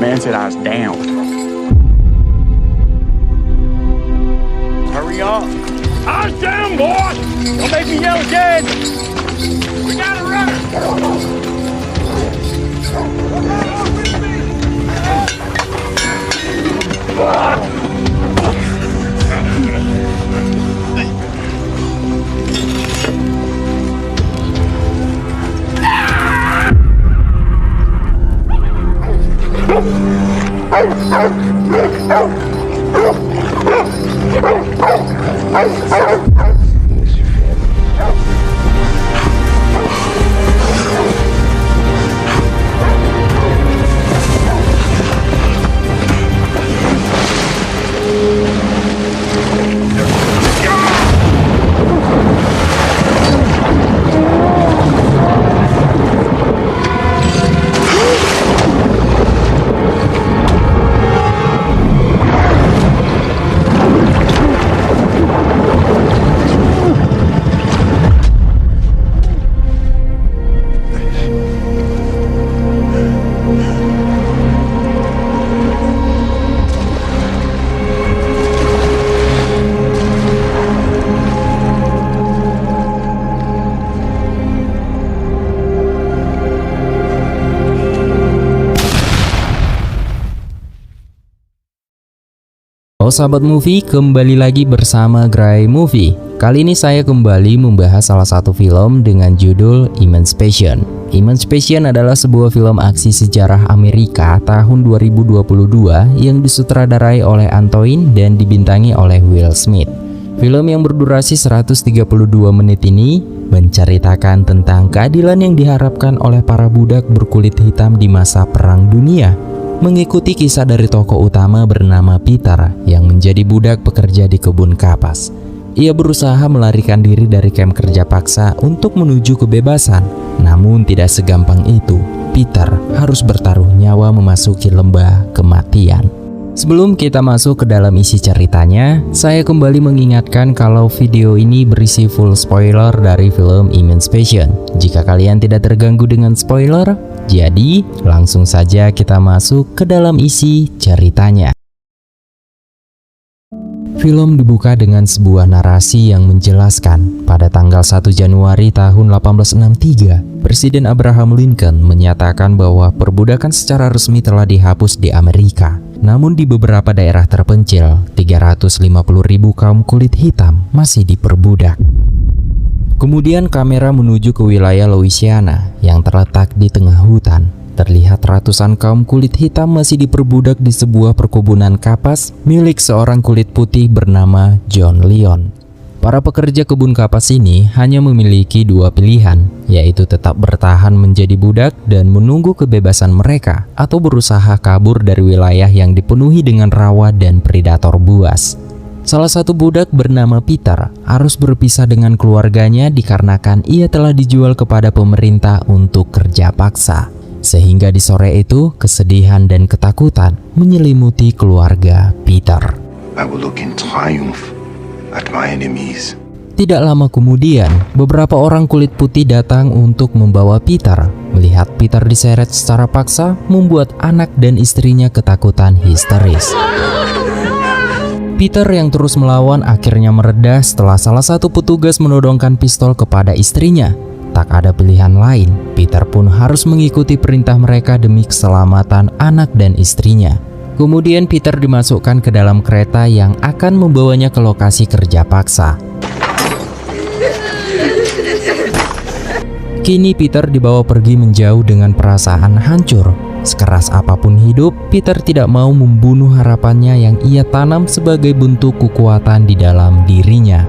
Man said I was down. Hurry up. I was down, boy. Don't make me yell again. We got a runner. Halo sahabat movie, kembali lagi bersama Gray Movie. Kali ini saya kembali membahas salah satu film dengan judul Emancipation. Emancipation adalah sebuah film aksi sejarah Amerika tahun 2022 yang disutradarai oleh Antoine dan dibintangi oleh Will Smith. Film yang berdurasi 132 menit ini menceritakan tentang keadilan yang diharapkan oleh para budak berkulit hitam di masa Perang Dunia. Mengikuti kisah dari tokoh utama bernama Peter yang menjadi budak pekerja di kebun kapas. Ia berusaha melarikan diri dari kamp kerja paksa untuk menuju kebebasan. Namun tidak segampang itu. Peter harus bertaruh nyawa memasuki lembah kematian. Sebelum kita masuk ke dalam isi ceritanya, saya kembali mengingatkan kalau video ini berisi full spoiler dari film Emancipation. Jika kalian tidak terganggu dengan spoiler, jadi langsung saja kita masuk ke dalam isi ceritanya. Film dibuka dengan sebuah narasi yang menjelaskan pada tanggal 1 Januari tahun 1863, Presiden Abraham Lincoln menyatakan bahwa perbudakan secara resmi telah dihapus di Amerika. Namun di beberapa daerah terpencil, 350.000 kaum kulit hitam masih diperbudak. Kemudian kamera menuju ke wilayah Louisiana yang terletak di tengah hutan. Terlihat ratusan kaum kulit hitam masih diperbudak di sebuah perkebunan kapas milik seorang kulit putih bernama John Leon. Para pekerja kebun kapas ini hanya memiliki dua pilihan, yaitu tetap bertahan menjadi budak dan menunggu kebebasan mereka, atau berusaha kabur dari wilayah yang dipenuhi dengan rawa dan predator buas. Salah satu budak bernama Peter harus berpisah dengan keluarganya dikarenakan ia telah dijual kepada pemerintah untuk kerja paksa. Sehingga di sore itu, kesedihan dan ketakutan menyelimuti keluarga Peter. I will look in triumph at my enemies. Tidak lama kemudian, beberapa orang kulit putih datang untuk membawa Peter. Melihat Peter diseret secara paksa, membuat anak dan istrinya ketakutan histeris. Peter yang terus melawan akhirnya mereda setelah salah satu petugas menodongkan pistol kepada istrinya. Tak ada pilihan lain, Peter pun harus mengikuti perintah mereka demi keselamatan anak dan istrinya. Kemudian Peter dimasukkan ke dalam kereta yang akan membawanya ke lokasi kerja paksa. Kini Peter dibawa pergi menjauh dengan perasaan hancur. Sekeras apapun hidup, Peter tidak mau membunuh harapannya yang ia tanam sebagai bentuk kekuatan di dalam dirinya.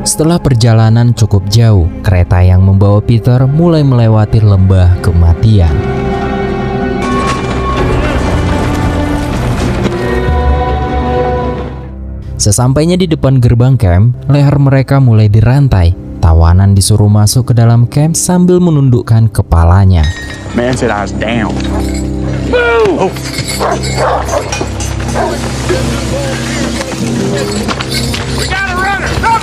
Setelah perjalanan cukup jauh, kereta yang membawa Peter mulai melewati lembah kematian. Sesampainya di depan gerbang camp, leher mereka mulai dirantai. Tawanan disuruh masuk ke dalam camp sambil menundukkan kepalanya. Man said I was down. Move! We got a runner! Go!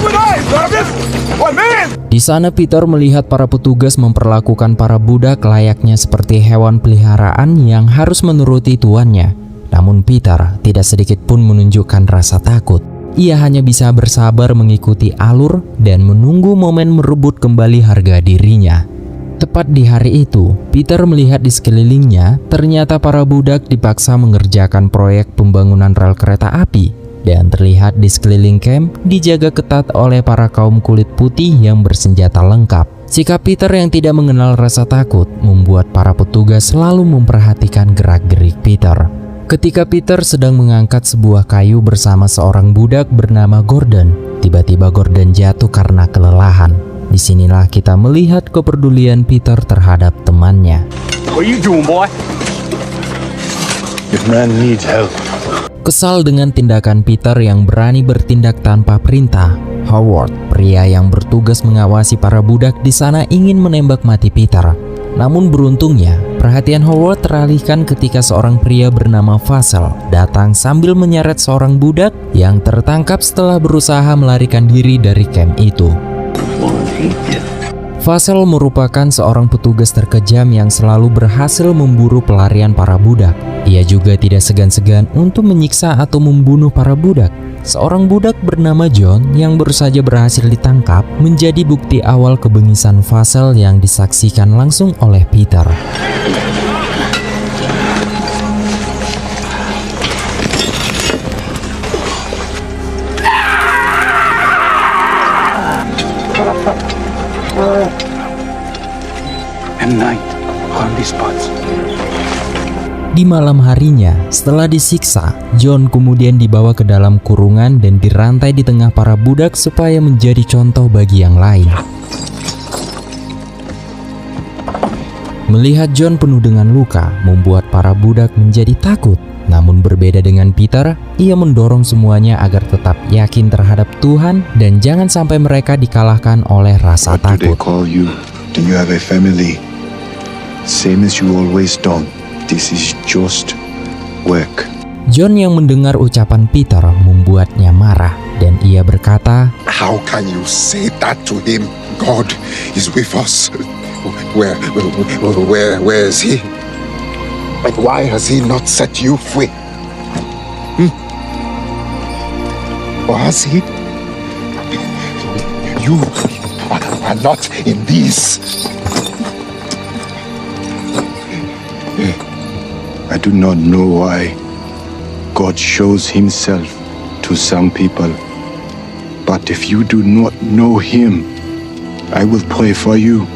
Di sana Peter melihat para petugas memperlakukan para budak layaknya seperti hewan peliharaan yang harus menuruti tuannya. Namun Peter tidak sedikit pun menunjukkan rasa takut. Ia hanya bisa bersabar mengikuti alur dan menunggu momen merebut kembali harga dirinya. Tepat di hari itu, Peter melihat di sekelilingnya ternyata para budak dipaksa mengerjakan proyek pembangunan rel kereta api. Dan terlihat di sekeliling camp dijaga ketat oleh para kaum kulit putih yang bersenjata lengkap. Sikap Peter yang tidak mengenal rasa takut membuat para petugas selalu memperhatikan gerak-gerik Peter. Ketika Peter sedang mengangkat sebuah kayu bersama seorang budak bernama Gordon, tiba-tiba Gordon jatuh karena kelelahan. Disinilah kita melihat kepedulian Peter terhadap temannya. What are you doing, boy? Your man needs help. Kesal dengan tindakan Peter yang berani bertindak tanpa perintah, Howard, pria yang bertugas mengawasi para budak di sana, ingin menembak mati Peter. Namun beruntungnya, perhatian Howard teralihkan ketika seorang pria bernama Vassell datang sambil menyeret seorang budak yang tertangkap setelah berusaha melarikan diri dari camp itu. Vassell merupakan seorang petugas terkejam yang selalu berhasil memburu pelarian para budak. Ia juga tidak segan-segan untuk menyiksa atau membunuh para budak. Seorang budak bernama John yang baru saja berhasil ditangkap menjadi bukti awal kebengisan Vassell yang disaksikan langsung oleh Peter. Di malam harinya, setelah disiksa, John kemudian dibawa ke dalam kurungan dan dirantai di tengah para budak supaya menjadi contoh bagi yang lain. Melihat John penuh dengan luka, membuat para budak menjadi takut. Namun berbeda dengan Peter, ia mendorong semuanya agar tetap yakin terhadap Tuhan dan jangan sampai mereka dikalahkan oleh rasa What do they takut. call you? Do you have a family? Same as you always done. This is just work. John yang mendengar ucapan Peter membuatnya marah dan ia berkata, How can you say that to him? God is with us. Where is he? Like, why has he not set you free? Or has he? You are not in these. I do not know why God shows himself to some people. But if you do not know him, I will pray for you.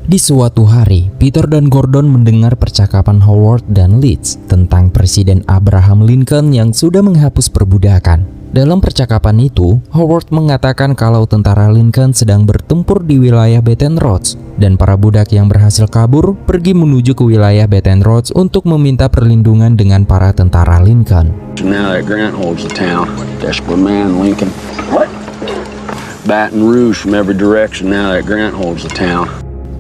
Di suatu hari, Peter dan Gordon mendengar percakapan Howard dan Leeds tentang Presiden Abraham Lincoln yang sudah menghapus perbudakan. Dalam percakapan itu, Howard mengatakan kalau tentara Lincoln sedang bertempur di wilayah Baton Rouge dan para budak yang berhasil kabur pergi menuju ke wilayah Baton Rouge untuk meminta perlindungan dengan para tentara Lincoln. Now that Grant holds the town, desperate man Lincoln. What? Baton Rouge from every direction now that Grant holds the town.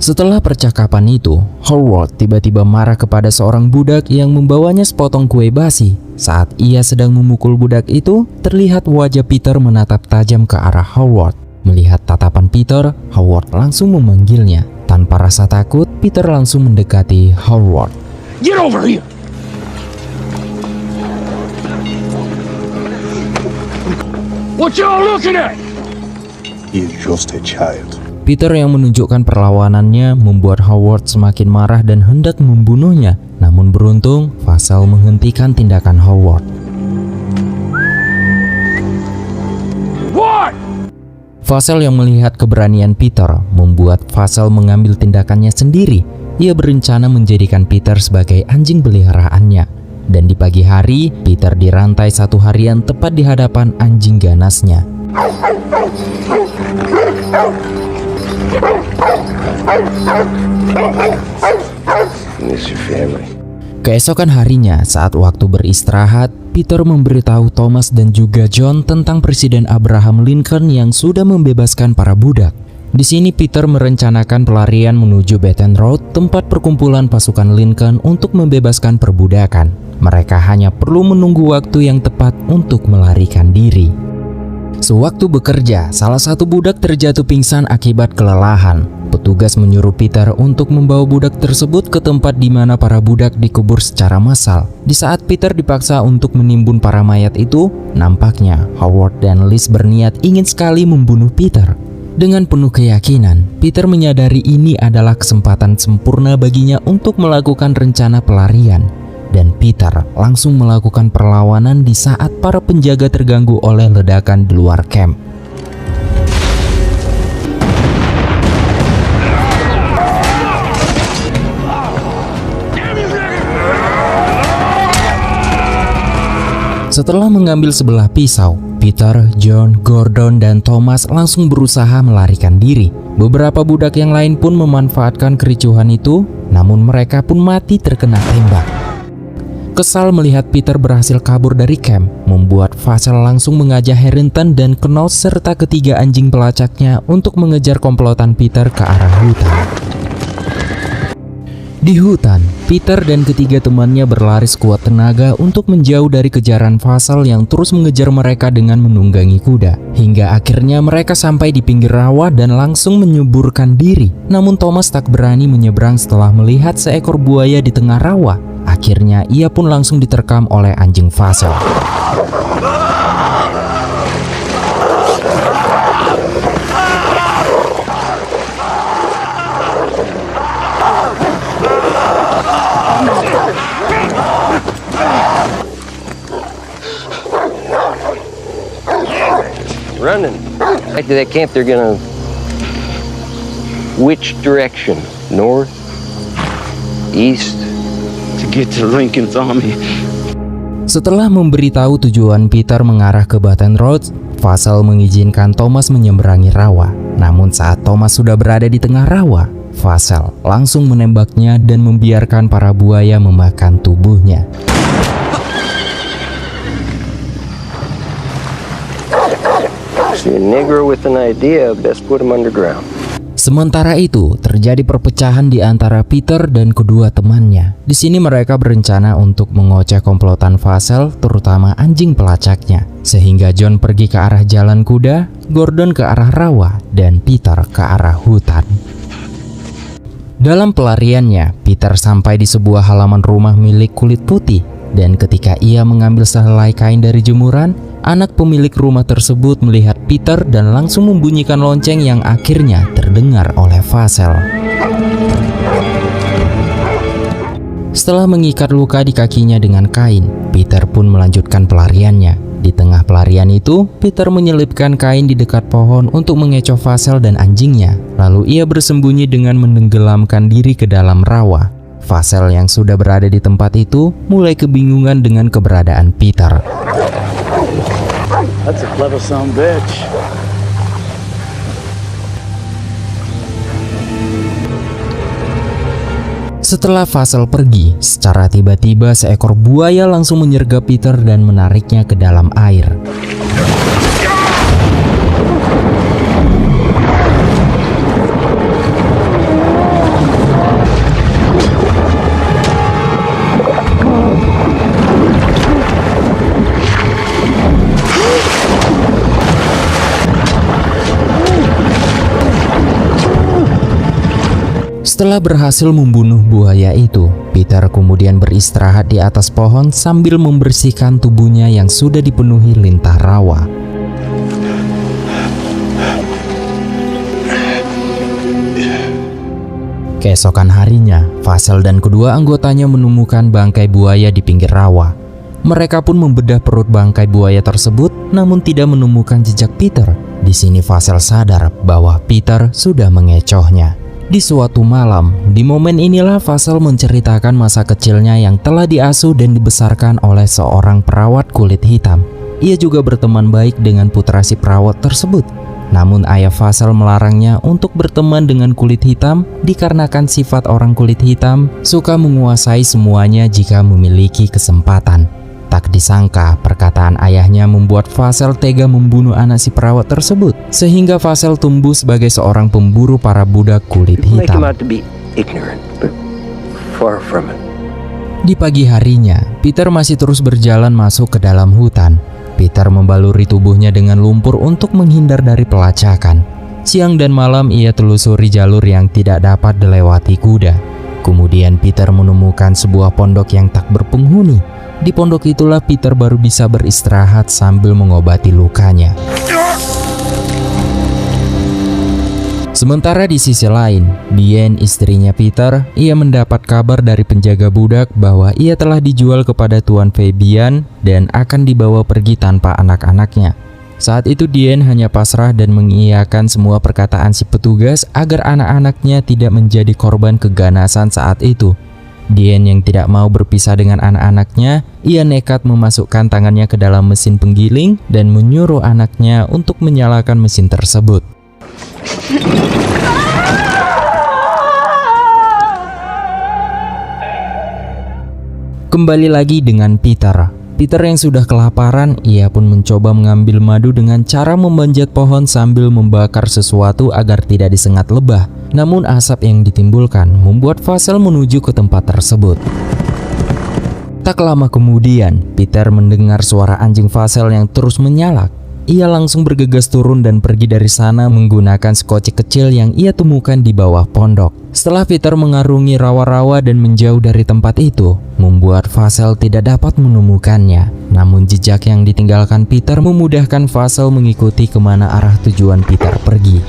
Setelah percakapan itu, Howard tiba-tiba marah kepada seorang budak yang membawanya sepotong kue basi. Saat ia sedang memukul budak itu, terlihat wajah Peter menatap tajam ke arah Howard. Melihat tatapan Peter, Howard langsung memanggilnya. Tanpa rasa takut, Peter langsung mendekati Howard. Get over here! What y'all looking at? He is just a child. Peter yang menunjukkan perlawanannya membuat Howard semakin marah dan hendak membunuhnya. Namun beruntung, Vassell menghentikan tindakan Howard. What? Vassell yang melihat keberanian Peter membuat Vassell mengambil tindakannya sendiri. Ia berencana menjadikan Peter sebagai anjing peliharaannya. Dan di pagi hari, Peter dirantai satu harian tepat di hadapan anjing ganasnya. Keesokan harinya, saat waktu beristirahat, Peter memberitahu Thomas dan juga John tentang Presiden Abraham Lincoln yang sudah membebaskan para budak. Di sini Peter merencanakan pelarian menuju Baton Rouge, tempat perkumpulan pasukan Lincoln untuk membebaskan perbudakan. Mereka hanya perlu menunggu waktu yang tepat untuk melarikan diri. Sewaktu bekerja, salah satu budak terjatuh pingsan akibat kelelahan. Petugas menyuruh Peter untuk membawa budak tersebut ke tempat di mana para budak dikubur secara massal. Di saat Peter dipaksa untuk menimbun para mayat itu, nampaknya Howard dan Liz berniat ingin sekali membunuh Peter. Dengan penuh keyakinan, Peter menyadari ini adalah kesempatan sempurna baginya untuk melakukan rencana pelarian. Dan Peter langsung melakukan perlawanan di saat para penjaga terganggu oleh ledakan di luar camp. Setelah mengambil sebelah pisau, Peter, John, Gordon, dan Thomas langsung berusaha melarikan diri. Beberapa budak yang lain pun memanfaatkan kericuhan itu, namun mereka pun mati terkena tembak. Kesal melihat Peter berhasil kabur dari camp, membuat Vassell langsung mengajak Harrington dan Knowles serta ketiga anjing pelacaknya untuk mengejar komplotan Peter ke arah hutan. Di hutan, Peter dan ketiga temannya berlari sekuat tenaga untuk menjauh dari kejaran Vassell yang terus mengejar mereka dengan menunggangi kuda. Hingga akhirnya mereka sampai di pinggir rawa dan langsung menyuburkan diri. Namun Thomas tak berani menyeberang setelah melihat seekor buaya di tengah rawa. Akhirnya ia pun langsung diterkam oleh anjing Vassell. Running. Back to that camp, they're gonna... Which direction? North? East? To get to Lincoln's army. Setelah memberitahu tujuan Peter mengarah ke Baton Rouge, Vassell mengizinkan Thomas menyeberangi rawa. Namun saat Thomas sudah berada di tengah rawa, Vassell langsung menembaknya dan membiarkan para buaya memakan tubuhnya. See a Negro with an idea, best put him underground. Sementara itu, terjadi perpecahan di antara Peter dan kedua temannya. Di sini mereka berencana untuk mengoceh komplotan Vassell, terutama anjing pelacaknya. Sehingga John pergi ke arah jalan kuda, Gordon ke arah rawa, dan Peter ke arah hutan. Dalam pelariannya, Peter sampai di sebuah halaman rumah milik kulit putih. Dan ketika ia mengambil sehelai kain dari jemuran, anak pemilik rumah tersebut melihat Peter dan langsung membunyikan lonceng yang akhirnya terdengar oleh Vassell. Setelah mengikat luka di kakinya dengan kain, Peter pun melanjutkan pelariannya. Di tengah pelarian itu, Peter menyelipkan kain di dekat pohon untuk mengecoh Vassell dan anjingnya. Lalu ia bersembunyi dengan menenggelamkan diri ke dalam rawa. Vassell yang sudah berada di tempat itu mulai kebingungan dengan keberadaan Peter. That's a clever son of a bitch. Setelah Vassell pergi, secara tiba-tiba seekor buaya langsung menyergap Peter dan menariknya ke dalam air. Setelah berhasil membunuh buaya itu, Peter kemudian beristirahat di atas pohon sambil membersihkan tubuhnya yang sudah dipenuhi lintah rawa. Keesokan harinya, Vassell dan kedua anggotanya menemukan bangkai buaya di pinggir rawa. Mereka pun membedah perut bangkai buaya tersebut, namun tidak menemukan jejak Peter. Di sini Vassell sadar bahwa Peter sudah mengecohnya. Di suatu malam, di momen inilah Vassell menceritakan masa kecilnya yang telah diasuh dan dibesarkan oleh seorang perawat kulit hitam. Ia juga berteman baik dengan putra si perawat tersebut. Namun ayah Vassell melarangnya untuk berteman dengan kulit hitam dikarenakan sifat orang kulit hitam suka menguasai semuanya jika memiliki kesempatan. Tak disangka perkataan ayahnya membuat Vassell tega membunuh anak si perawat tersebut, sehingga Vassell tumbuh sebagai seorang pemburu para budak kulit hitam. Di pagi harinya, Peter masih terus berjalan masuk ke dalam hutan. Peter membaluri tubuhnya dengan lumpur untuk menghindar dari pelacakan. Siang dan malam ia telusuri jalur yang tidak dapat dilewati kuda. Kemudian Peter menemukan sebuah pondok yang tak berpenghuni. Di pondok itulah Peter baru bisa beristirahat sambil mengobati lukanya. Sementara di sisi lain, Diane, istrinya Peter, ia mendapat kabar dari penjaga budak bahwa ia telah dijual kepada Tuan Fabian dan akan dibawa pergi tanpa anak-anaknya. Saat itu Diane hanya pasrah dan mengiyakan semua perkataan si petugas agar anak-anaknya tidak menjadi korban keganasan saat itu. Diane yang tidak mau berpisah dengan anak-anaknya, ia nekat memasukkan tangannya ke dalam mesin penggiling dan menyuruh anaknya untuk menyalakan mesin tersebut. Kembali lagi dengan Peter. Peter yang sudah kelaparan, ia pun mencoba mengambil madu dengan cara memanjat pohon sambil membakar sesuatu agar tidak disengat lebah. Namun asap yang ditimbulkan membuat Vassel menuju ke tempat tersebut. Tak lama kemudian, Peter mendengar suara anjing Vassel yang terus menyalak. Ia langsung bergegas turun dan pergi dari sana menggunakan skoci kecil yang ia temukan di bawah pondok. Setelah Peter mengarungi rawa-rawa dan menjauh dari tempat itu, membuat Vassel tidak dapat menemukannya. Namun jejak yang ditinggalkan Peter memudahkan Vassel mengikuti kemana arah tujuan Peter pergi.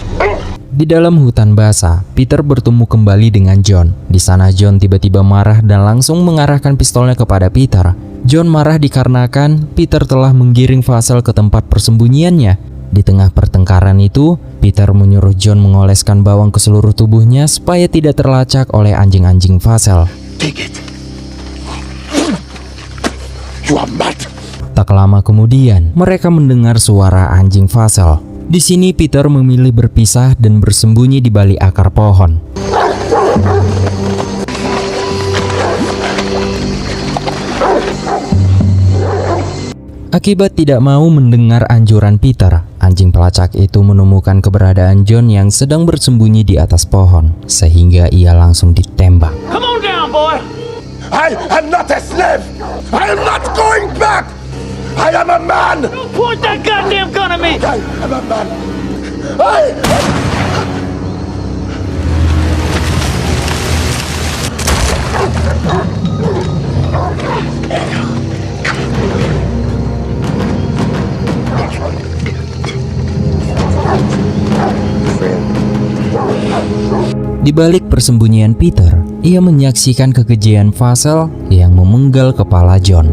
Di dalam hutan basah, Peter bertemu kembali dengan John. Di sana John tiba-tiba marah dan langsung mengarahkan pistolnya kepada Peter. John marah dikarenakan Peter telah menggiring Vassel ke tempat persembunyiannya. Di tengah pertengkaran itu, Peter menyuruh John mengoleskan bawang ke seluruh tubuhnya supaya tidak terlacak oleh anjing-anjing Vassel. Take it. You are mad. Tak lama kemudian, mereka mendengar suara anjing Vassel. Di sini Peter memilih berpisah dan bersembunyi di balik akar pohon. Akibat tidak mau mendengar anjuran Peter, anjing pelacak itu menemukan keberadaan John yang sedang bersembunyi di atas pohon, sehingga ia langsung ditembak. Come on down, boy! I am not a slave. I am not going back. I am a man. Don't point that goddamn gun at me! I am a man. Di balik persembunyian Peter, ia menyaksikan kekejian Vassel yang memenggal kepala John.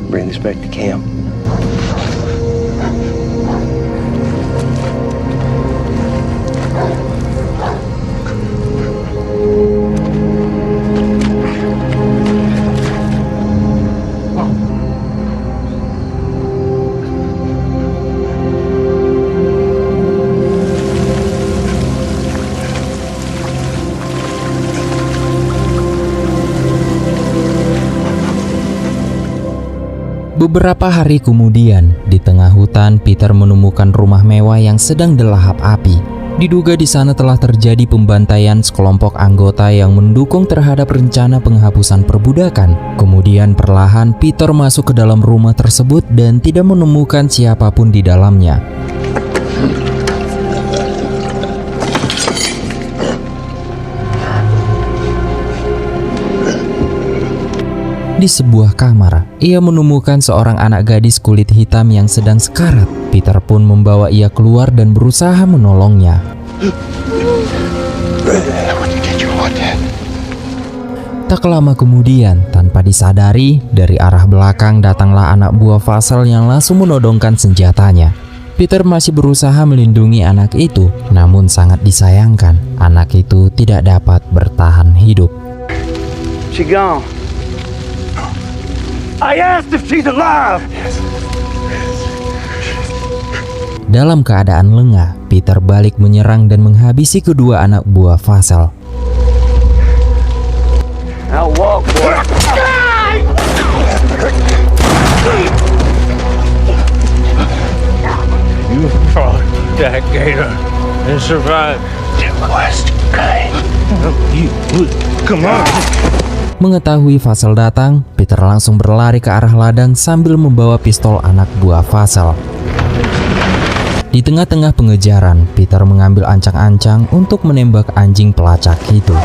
Bring this back to camp. Beberapa hari kemudian, di tengah hutan, Peter menemukan rumah mewah yang sedang dilahap api. Diduga di sana telah terjadi pembantaian sekelompok anggota yang mendukung terhadap rencana penghapusan perbudakan. Kemudian perlahan Peter masuk ke dalam rumah tersebut dan tidak menemukan siapapun di dalamnya. Di sebuah kamar, ia menemukan seorang anak gadis kulit hitam yang sedang sekarat. Peter pun membawa ia keluar dan berusaha menolongnya. Tak lama kemudian, tanpa disadari, dari arah belakang datanglah anak buah Vassel yang langsung menodongkan senjatanya. Peter masih berusaha melindungi anak itu, namun sangat disayangkan, anak itu tidak dapat bertahan hidup. She gone. I asked if she's alive! Dalam keadaan lengah, Peter balik menyerang dan menghabisi kedua anak buah Vassel. Now walk, boy! alligator and survive. The worst kind. Come on. Mengetahui Vassal datang, Peter langsung berlari ke arah ladang sambil membawa pistol anak buah Vassal. Di tengah-tengah pengejaran, Peter mengambil ancang-ancang untuk menembak anjing pelacak itu.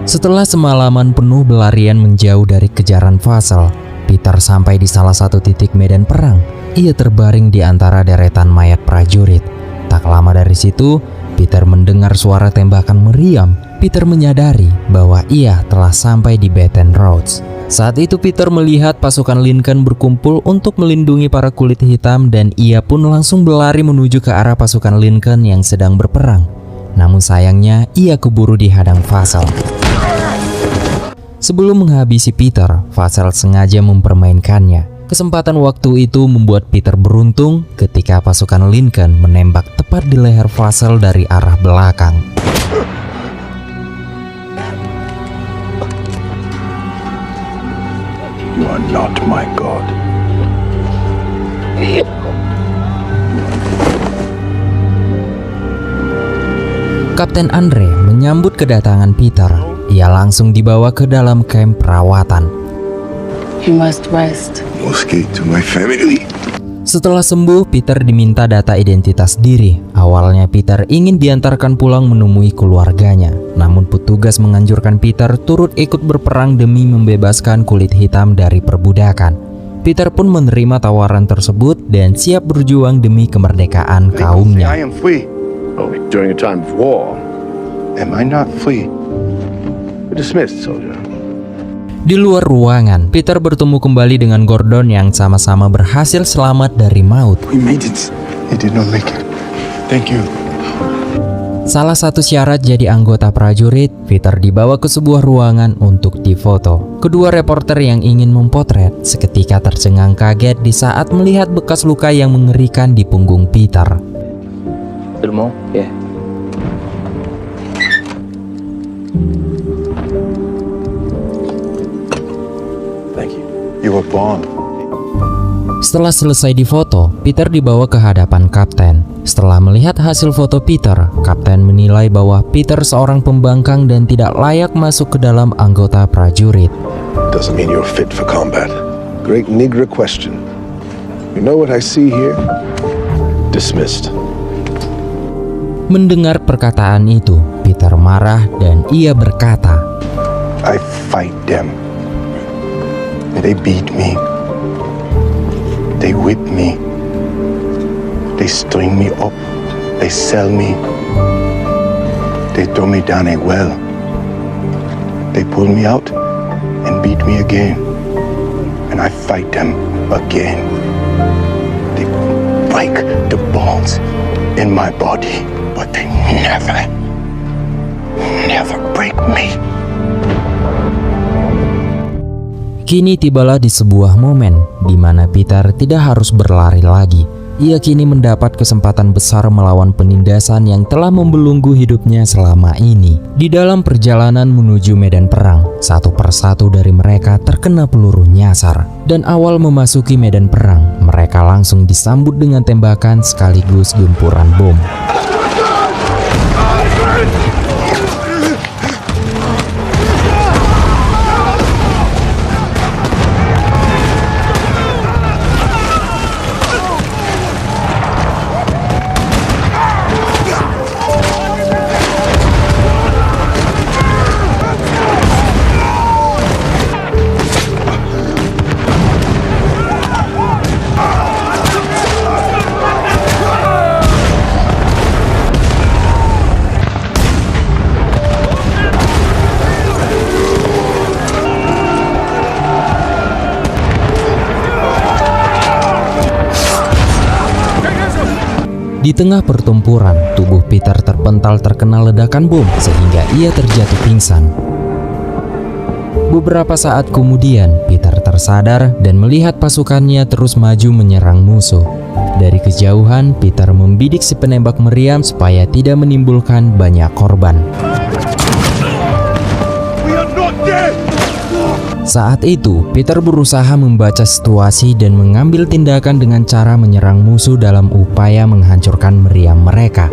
Setelah semalaman penuh berlarian menjauh dari kejaran Vassal, Peter sampai di salah satu titik medan perang. Ia terbaring di antara deretan mayat prajurit. Tak lama dari situ, Peter mendengar suara tembakan meriam. Peter menyadari bahwa ia telah sampai di Baton Rouge. Saat itu Peter melihat pasukan Lincoln berkumpul untuk melindungi para kulit hitam dan ia pun langsung berlari menuju ke arah pasukan Lincoln yang sedang berperang. Namun sayangnya ia keburu dihadang Vassal. Sebelum menghabisi Peter, Vassal sengaja mempermainkannya. Kesempatan waktu itu membuat Peter beruntung ketika pasukan Lincoln menembak tepat di leher Vassal dari arah belakang. You are not my God. Kapten Andre menyambut kedatangan Peter. Ia langsung dibawa ke dalam kamp perawatan. You must rest. Escape to my family. Setelah sembuh, Peter diminta data identitas diri. Awalnya Peter ingin diantarkan pulang menemui keluarganya. Namun petugas menganjurkan Peter turut ikut berperang demi membebaskan kulit hitam dari perbudakan. Peter pun menerima tawaran tersebut dan siap berjuang demi kemerdekaan kaumnya. I am free. Oh, during a time of war. Am I not free? Dismissed, soldier. Di luar ruangan, Peter bertemu kembali dengan Gordon yang sama-sama berhasil selamat dari maut. We made it. He did not make it. Thank you. Salah satu syarat jadi anggota prajurit, Peter dibawa ke sebuah ruangan untuk difoto. Kedua reporter yang ingin mempotret seketika tercengang kaget di saat melihat bekas luka yang mengerikan di punggung Peter. Yeah. You were born. Setelah selesai difoto, Peter dibawa ke hadapan Kapten. Setelah melihat hasil foto Peter, Kapten menilai bahwa Peter seorang pembangkang dan tidak layak masuk ke dalam anggota prajurit. Doesn't mean you're fit for combat. Great Negro question. You know what I see here? Dismissed. Mendengar perkataan itu, Peter marah dan ia berkata, I fight them. They beat me. They whip me. They string me up. They sell me. They throw me down a well. They pull me out and beat me again. And I fight them again. They break the bones in my body, but they never break me. Kini tibalah di sebuah momen di mana Peter tidak harus berlari lagi. Ia kini mendapat kesempatan besar melawan penindasan yang telah membelenggu hidupnya selama ini. Di dalam perjalanan menuju medan perang, satu persatu dari mereka terkena peluru nyasar. Dan awal memasuki medan perang, mereka langsung disambut dengan tembakan sekaligus gempuran bom. Di tengah pertempuran, tubuh Peter terpental terkena ledakan bom sehingga ia terjatuh pingsan. Beberapa saat kemudian, Peter tersadar dan melihat pasukannya terus maju menyerang musuh. Dari kejauhan, Peter membidik si penembak meriam supaya tidak menimbulkan banyak korban. We are not dead! Saat itu, Peter berusaha membaca situasi dan mengambil tindakan dengan cara menyerang musuh dalam upaya menghancurkan meriam mereka.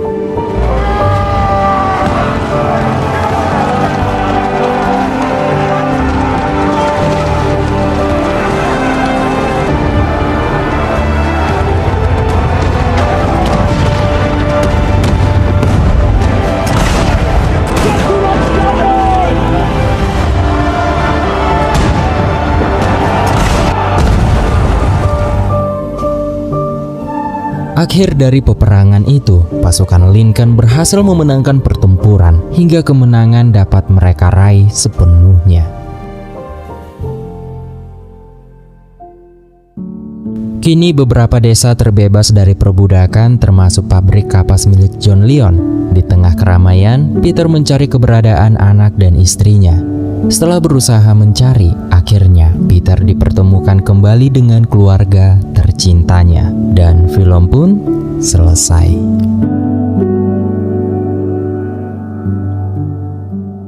Akhir dari peperangan itu, pasukan Lincoln berhasil memenangkan pertempuran hingga kemenangan dapat mereka raih sepenuhnya. Kini beberapa desa terbebas dari perbudakan termasuk pabrik kapas milik John Leon. Di tengah keramaian, Peter mencari keberadaan anak dan istrinya. Setelah berusaha mencari, akhirnya Peter dipertemukan kembali dengan keluarga tercintanya. Dan film pun selesai.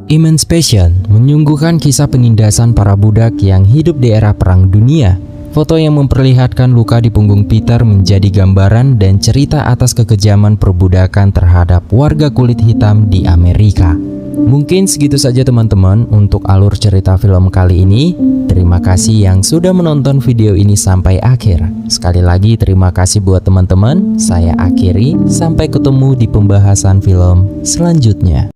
Emancipation menyuguhkan kisah penindasan para budak yang hidup di era Perang Dunia. Foto yang memperlihatkan luka di punggung Peter menjadi gambaran dan cerita atas kekejaman perbudakan terhadap warga kulit hitam di Amerika. Mungkin segitu saja teman-teman untuk alur cerita film kali ini. Terima kasih yang sudah menonton video ini sampai akhir. Sekali lagi terima kasih buat teman-teman. Saya akhiri, sampai ketemu di pembahasan film selanjutnya.